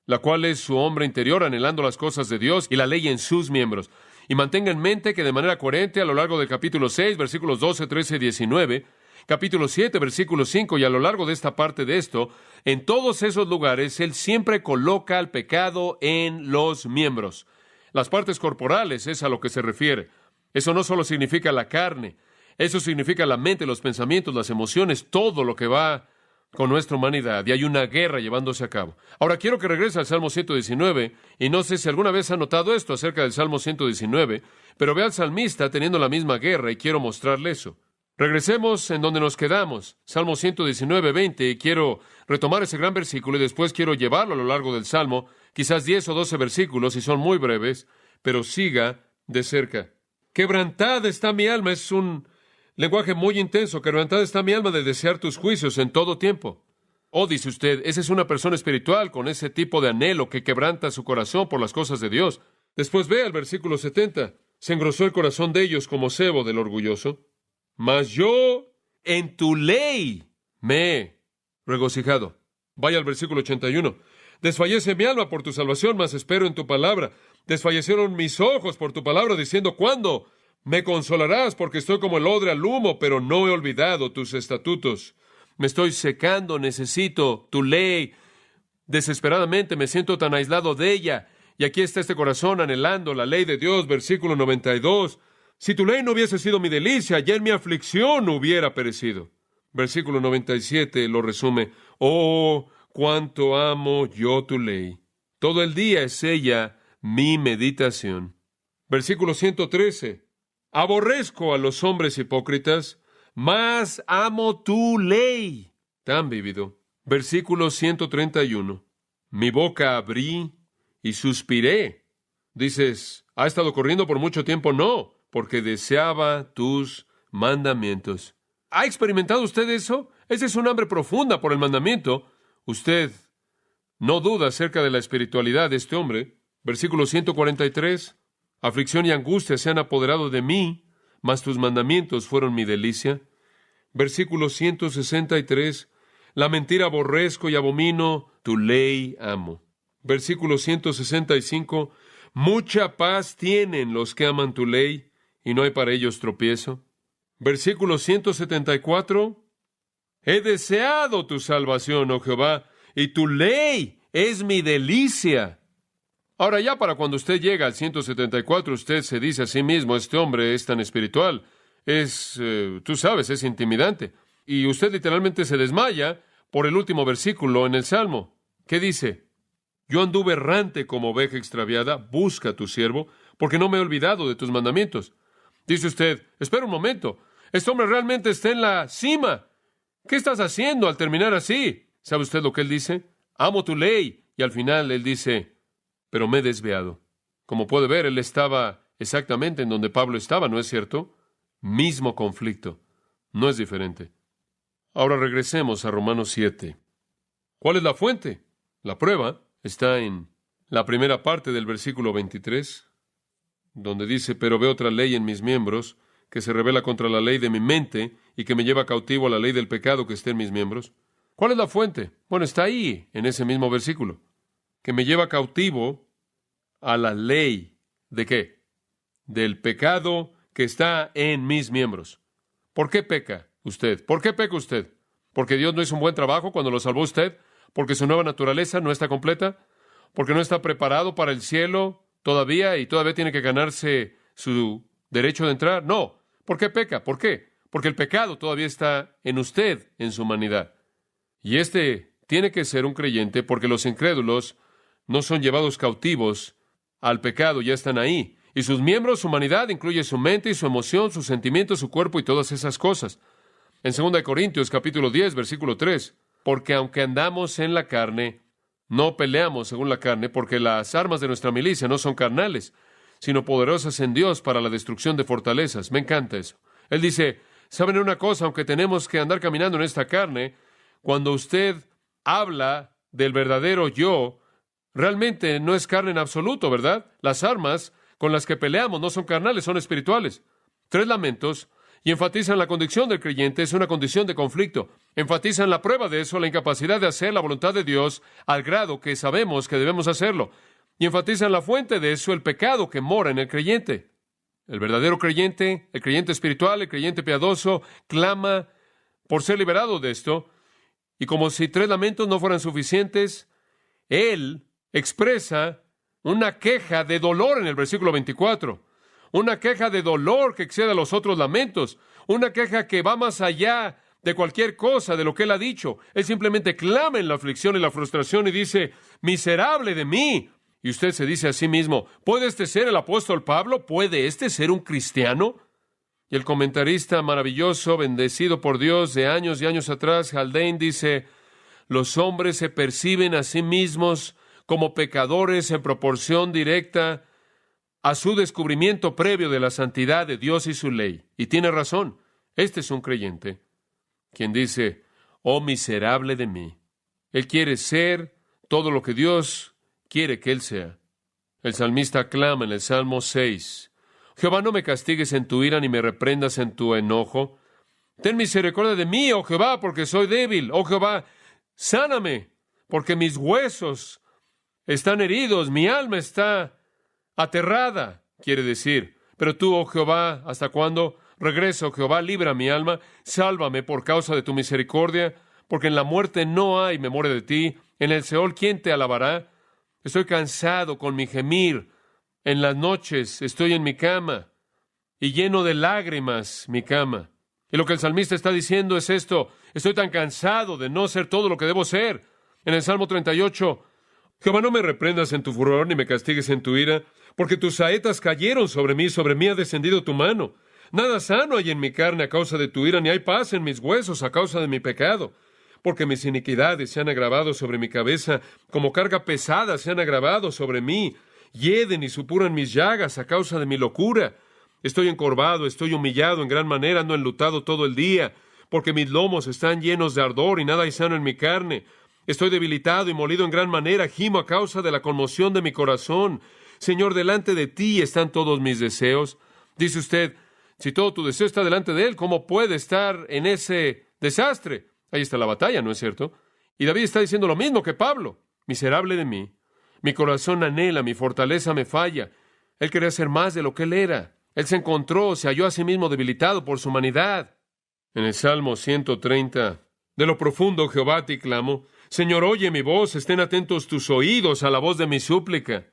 la cual es su hombre interior anhelando las cosas de Dios, y la ley en sus miembros. Y mantenga en mente que de manera coherente a lo largo del capítulo 6, versículos 12, 13 y 19, capítulo 7, versículo 5, y a lo largo de esta parte de esto, en todos esos lugares, él siempre coloca el pecado en los miembros. Las partes corporales es a lo que se refiere. Eso no solo significa la carne, eso significa la mente, los pensamientos, las emociones, todo lo que va con nuestra humanidad. Y hay una guerra llevándose a cabo. Ahora quiero que regrese al Salmo 119, y no sé si alguna vez ha notado esto acerca del Salmo 119, pero ve al salmista teniendo la misma guerra y quiero mostrarle eso. Regresemos en donde nos quedamos, Salmo 119, 20, y quiero retomar ese gran versículo y después quiero llevarlo a lo largo del Salmo, quizás 10 o 12 versículos, y son muy breves, pero siga de cerca. Quebrantada está mi alma, es un Lenguaje muy intenso. Quebrantada está mi alma de desear tus juicios en todo tiempo. Oh, dice usted, esa es una persona espiritual con ese tipo de anhelo que quebranta su corazón por las cosas de Dios. Después ve al versículo 70. Se engrosó el corazón de ellos como sebo del orgulloso. Mas yo en tu ley me he regocijado. Vaya al versículo 81. Desfallece mi alma por tu salvación, mas espero en tu palabra. Desfallecieron mis ojos por tu palabra, diciendo, ¿cuándo me consolarás? Porque estoy como el odre al humo, pero no he olvidado tus estatutos. Me estoy secando, necesito tu ley. Desesperadamente me siento tan aislado de ella. Y aquí está este corazón anhelando la ley de Dios, versículo 92. Si tu ley no hubiese sido mi delicia, ya en mi aflicción hubiera perecido. Versículo 97 lo resume. Oh, cuánto amo yo tu ley. Todo el día es ella mi meditación. Versículo 113. Aborrezco a los hombres hipócritas, mas amo tu ley. Tan vívido. Versículo 131. Mi boca abrí y suspiré. Dices, ¿ha estado corriendo por mucho tiempo? No, porque deseaba tus mandamientos. ¿Ha experimentado usted eso? Esa es un hambre profunda por el mandamiento. Usted no duda acerca de la espiritualidad de este hombre. Versículo 143. Aflicción y angustia se han apoderado de mí, mas tus mandamientos fueron mi delicia. Versículo 163. La mentira aborrezco y abomino, tu ley amo. Versículo 165. Mucha paz tienen los que aman tu ley, y no hay para ellos tropiezo. Versículo 174. He deseado tu salvación, oh Jehová, y tu ley es mi delicia. Ahora ya para cuando usted llega al 174, usted se dice a sí mismo, este hombre es tan espiritual, tú sabes, es intimidante. Y usted literalmente se desmaya por el último versículo en el Salmo. ¿Qué dice? Yo anduve errante como oveja extraviada, busca a tu siervo, porque no me he olvidado de tus mandamientos. Dice usted, espera un momento, este hombre realmente está en la cima. ¿Qué estás haciendo al terminar así? ¿Sabe usted lo que él dice? Amo tu ley. Y al final él dice, pero me he desviado. Como puede ver, él estaba exactamente en donde Pablo estaba, ¿no es cierto? Mismo conflicto. No es diferente. Ahora regresemos a Romanos 7. ¿Cuál es la fuente? La prueba está en la primera parte del versículo 23, donde dice, pero veo otra ley en mis miembros, que se rebela contra la ley de mi mente y que me lleva cautivo a la ley del pecado que está en mis miembros. ¿Cuál es la fuente? Bueno, está ahí, en ese mismo versículo. Que me lleva cautivo a la ley ¿de qué? Del pecado que está en mis miembros. ¿Por qué peca usted? ¿Por qué peca usted? ¿Porque Dios no hizo un buen trabajo cuando lo salvó usted? ¿Porque su nueva naturaleza no está completa? ¿Porque no está preparado para el cielo todavía y todavía tiene que ganarse su derecho de entrar? No. ¿Por qué peca? ¿Por qué? Porque el pecado todavía está en usted, en su humanidad. Y tiene que ser un creyente porque los incrédulos no son llevados cautivos al pecado, ya están ahí. Y sus miembros, su humanidad, incluye su mente y su emoción, sus sentimientos, su cuerpo y todas esas cosas. En 2 Corintios, capítulo 10, versículo 3, porque aunque andamos en la carne, no peleamos según la carne, porque las armas de nuestra milicia no son carnales, sino poderosas en Dios para la destrucción de fortalezas. Me encanta eso. Él dice, ¿saben una cosa? Aunque tenemos que andar caminando en esta carne, cuando usted habla del verdadero yo, realmente no es carne en absoluto, ¿verdad? Las armas con las que peleamos no son carnales, son espirituales. 3 lamentos, y enfatizan la condición del creyente, es una condición de conflicto. Enfatizan la prueba de eso, la incapacidad de hacer la voluntad de Dios al grado que sabemos que debemos hacerlo. Y enfatizan la fuente de eso, el pecado que mora en el creyente. El verdadero creyente, el creyente espiritual, el creyente piadoso, clama por ser liberado de esto. Y como si 3 lamentos no fueran suficientes, él expresa una queja de dolor en el versículo 24. Una queja de dolor que excede a los otros lamentos. Una queja que va más allá de cualquier cosa de lo que él ha dicho. Él simplemente clama en la aflicción y la frustración y dice, miserable de mí. Y usted se dice a sí mismo, ¿puede este ser el apóstol Pablo? ¿Puede este ser un cristiano? Y el comentarista maravilloso, bendecido por Dios de años y años atrás, Haldane, dice, los hombres se perciben a sí mismos como pecadores en proporción directa a su descubrimiento previo de la santidad de Dios y su ley. Y tiene razón. Este es un creyente quien dice, oh miserable de mí. Él quiere ser todo lo que Dios quiere que él sea. El salmista clama en el Salmo 6, Jehová, no me castigues en tu ira ni me reprendas en tu enojo. Ten misericordia de mí, oh Jehová, porque soy débil. Oh Jehová, sáname, porque mis huesos están heridos, mi alma está aterrada, quiere decir. Pero tú, oh Jehová, ¿hasta cuándo? Regresa, oh Jehová, libra mi alma, sálvame por causa de tu misericordia, porque en la muerte no hay memoria de ti. En el Seol, ¿quién te alabará? Estoy cansado con mi gemir. En las noches estoy en mi cama y lleno de lágrimas mi cama. Y lo que el salmista está diciendo es esto: estoy tan cansado de no ser todo lo que debo ser. En el Salmo 38, Jehová, no me reprendas en tu furor ni me castigues en tu ira, porque tus saetas cayeron sobre mí ha descendido tu mano. Nada sano hay en mi carne a causa de tu ira, ni hay paz en mis huesos a causa de mi pecado. Porque mis iniquidades se han agravado sobre mi cabeza, como carga pesada se han agravado sobre mí. Hieden y supuran mis llagas a causa de mi locura. Estoy encorvado, estoy humillado en gran manera, ando enlutado todo el día, porque mis lomos están llenos de ardor y nada hay sano en mi carne. Estoy debilitado y molido en gran manera, gimo a causa de la conmoción de mi corazón. Señor, delante de ti están todos mis deseos. Dice usted, si todo tu deseo está delante de él, ¿cómo puede estar en ese desastre? Ahí está la batalla, ¿no es cierto? Y David está diciendo lo mismo que Pablo. Miserable de mí. Mi corazón anhela, mi fortaleza me falla. Él quería ser más de lo que él era. Él se encontró, se halló a sí mismo debilitado por su humanidad. En el Salmo 130, de lo profundo, Jehová, te clamo. Señor, oye mi voz, estén atentos tus oídos a la voz de mi súplica.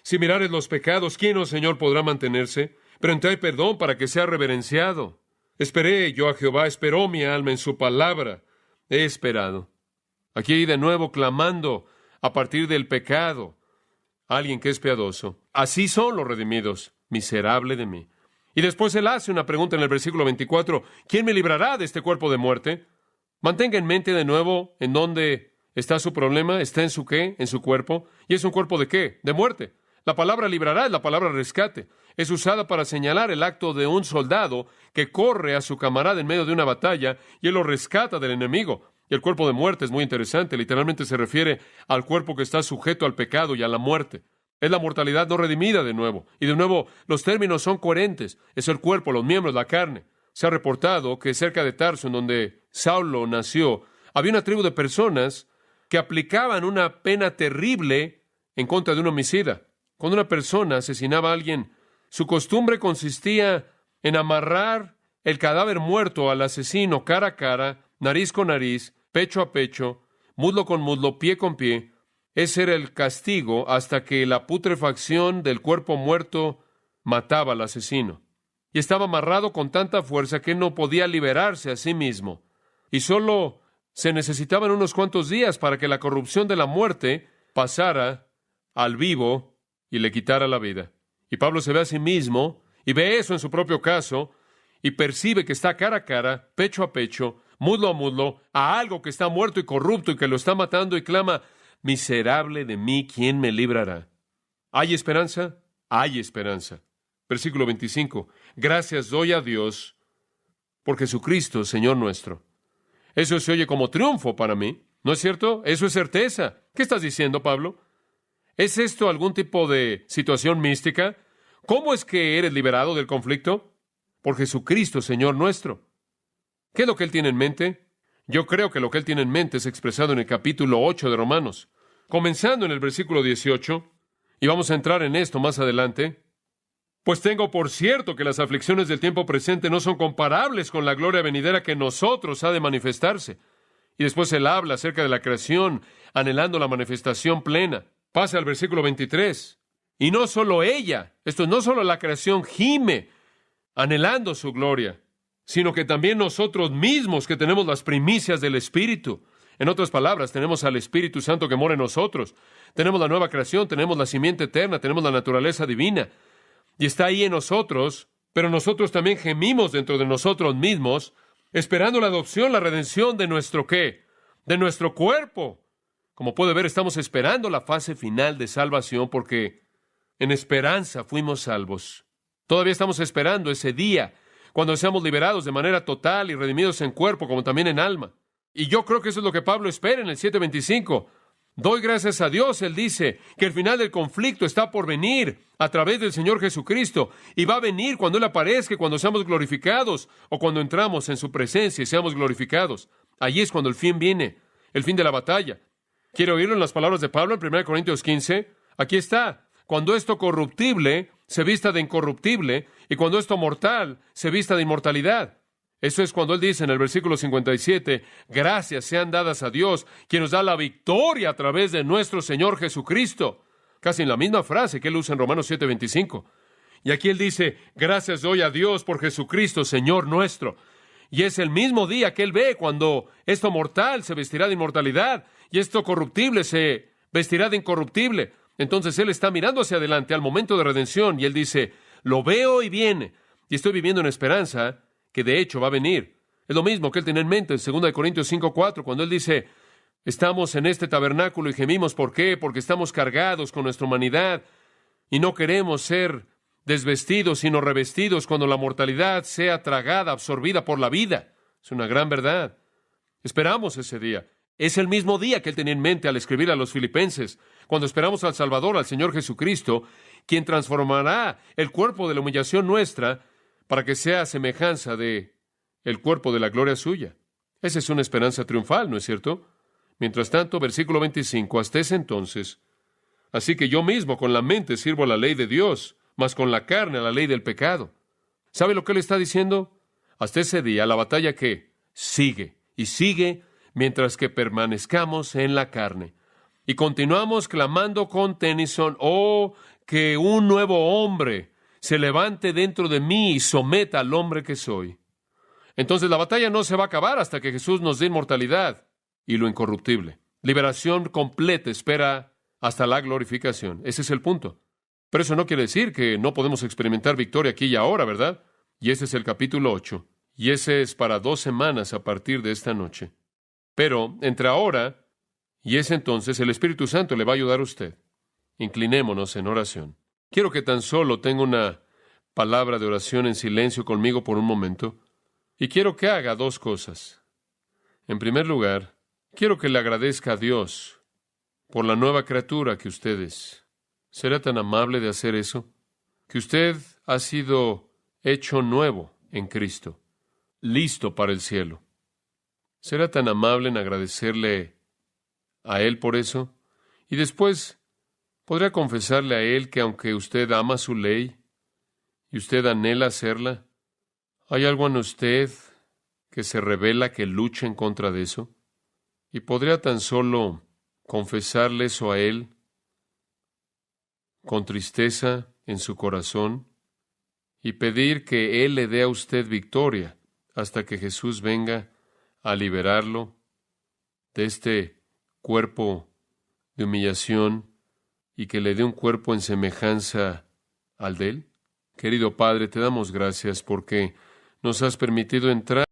Si mirares los pecados, ¿quién, oh Señor, podrá mantenerse? Pero en ti hay perdón para que sea reverenciado. Esperé yo a Jehová, esperó mi alma en su palabra. He esperado. Aquí de nuevo clamando a partir del pecado. Alguien que es piadoso. Así son los redimidos. Miserable de mí. Y después él hace una pregunta en el versículo 24. ¿Quién me librará de este cuerpo de muerte? Mantenga en mente de nuevo en dónde está su problema. ¿Está en su qué? En su cuerpo. ¿Y es un cuerpo de qué? De muerte. La palabra librará es la palabra rescate. Es usada para señalar el acto de un soldado que corre a su camarada en medio de una batalla y él lo rescata del enemigo. Y el cuerpo de muerte es muy interesante. Literalmente se refiere al cuerpo que está sujeto al pecado y a la muerte. Es la mortalidad no redimida de nuevo. Y de nuevo, los términos son coherentes. Es el cuerpo, los miembros, la carne. Se ha reportado que cerca de Tarso, en donde Saulo nació, había una tribu de personas que aplicaban una pena terrible en contra de un homicida. Cuando una persona asesinaba a alguien, su costumbre consistía en amarrar el cadáver muerto al asesino cara a cara, nariz con nariz, pecho a pecho, muslo con muslo, pie con pie. Ese era el castigo hasta que la putrefacción del cuerpo muerto mataba al asesino. Y estaba amarrado con tanta fuerza que no podía liberarse a sí mismo. Y solo se necesitaban unos cuantos días para que la corrupción de la muerte pasara al vivo y le quitara la vida. Y Pablo se ve a sí mismo y ve eso en su propio caso y percibe que está cara a cara, pecho a pecho, muslo a muslo, a algo que está muerto y corrupto y que lo está matando y clama, miserable de mí, ¿quién me librará? ¿Hay esperanza? Hay esperanza. Versículo 25. Gracias doy a Dios por Jesucristo, Señor nuestro. Eso se oye como triunfo para mí, ¿no es cierto? Eso es certeza. ¿Qué estás diciendo, Pablo? ¿Es esto algún tipo de situación mística? ¿Cómo es que eres liberado del conflicto? Por Jesucristo, Señor nuestro. ¿Qué es lo que Él tiene en mente? Yo creo que lo que Él tiene en mente es expresado en el capítulo 8 de Romanos. Comenzando en el versículo 18, y vamos a entrar en esto más adelante. Pues tengo por cierto que las aflicciones del tiempo presente no son comparables con la gloria venidera que en nosotros ha de manifestarse. Y después Él habla acerca de la creación, anhelando la manifestación plena. Pasa al versículo 23. Y no solo ella, esto no solo la creación gime, anhelando su gloria, sino que también nosotros mismos que tenemos las primicias del Espíritu. En otras palabras, tenemos al Espíritu Santo que mora en nosotros. Tenemos la nueva creación, tenemos la simiente eterna, tenemos la naturaleza divina. Y está ahí en nosotros, pero nosotros también gemimos dentro de nosotros mismos, esperando la adopción, la redención de nuestro ¿qué? De nuestro cuerpo. Como puede ver, estamos esperando la fase final de salvación porque en esperanza fuimos salvos. Todavía estamos esperando ese día cuando seamos liberados de manera total y redimidos en cuerpo como también en alma. Y yo creo que eso es lo que Pablo espera en el 7:25. Doy gracias a Dios, él dice, que el final del conflicto está por venir a través del Señor Jesucristo, y va a venir cuando Él aparezca, cuando seamos glorificados, o cuando entramos en su presencia y seamos glorificados. Allí es cuando el fin viene, el fin de la batalla. ¿Quiere oírlo en las palabras de Pablo en 1 Corintios 15? Aquí está. Cuando esto corruptible se vista de incorruptible, y cuando esto mortal se vista de inmortalidad. Eso es cuando él dice en el versículo 57, gracias sean dadas a Dios, quien nos da la victoria a través de nuestro Señor Jesucristo. Casi en la misma frase que él usa en Romanos 7:25. Y aquí él dice, gracias doy a Dios por Jesucristo, Señor nuestro. Y es el mismo día que él ve cuando esto mortal se vestirá de inmortalidad y esto corruptible se vestirá de incorruptible. Entonces él está mirando hacia adelante al momento de redención y él dice, lo veo y viene. Y estoy viviendo en esperanza que de hecho va a venir. Es lo mismo que él tenía en mente en 2 Corintios 5:4, cuando él dice, estamos en este tabernáculo y gemimos. ¿Por qué? Porque estamos cargados con nuestra humanidad y no queremos ser desvestidos, sino revestidos cuando la mortalidad sea tragada, absorbida por la vida. Es una gran verdad. Esperamos ese día. Es el mismo día que él tenía en mente al escribir a los Filipenses, cuando esperamos al Salvador, al Señor Jesucristo, quien transformará el cuerpo de la humillación nuestra para que sea semejanza de el cuerpo de la gloria suya. Esa es una esperanza triunfal, ¿no es cierto? Mientras tanto, versículo 25, hasta ese entonces, así que yo mismo con la mente sirvo a la ley de Dios, mas con la carne a la ley del pecado. ¿Sabe lo que él está diciendo? Hasta ese día, la batalla que sigue y sigue mientras que permanezcamos en la carne. Y continuamos clamando con Tennyson, oh, que un nuevo hombre se levante dentro de mí y someta al hombre que soy. Entonces la batalla no se va a acabar hasta que Jesús nos dé inmortalidad y lo incorruptible. Liberación completa espera hasta la glorificación. Ese es el punto. Pero eso no quiere decir que no podemos experimentar victoria aquí y ahora, ¿verdad? Y ese es el capítulo 8. Y ese es para 2 semanas a partir de esta noche. Pero entre ahora y ese entonces, el Espíritu Santo le va a ayudar a usted. Inclinémonos en oración. Quiero que tan solo tenga una palabra de oración en silencio conmigo por un momento. Y quiero que haga 2 cosas. En primer lugar, quiero que le agradezca a Dios por la nueva criatura que usted es. ¿Será tan amable de hacer eso? Que usted ha sido hecho nuevo en Cristo, listo para el cielo. ¿Será tan amable en agradecerle a Él por eso? Y después, ¿podría confesarle a Él que aunque usted ama su ley y usted anhela hacerla, hay algo en usted que se revela que lucha en contra de eso? ¿Y podría tan solo confesarle eso a Él con tristeza en su corazón y pedir que Él le dé a usted victoria hasta que Jesús venga a liberarlo de este cuerpo de humillación y que le dé un cuerpo en semejanza al de Él? Querido Padre, te damos gracias porque nos has permitido entrar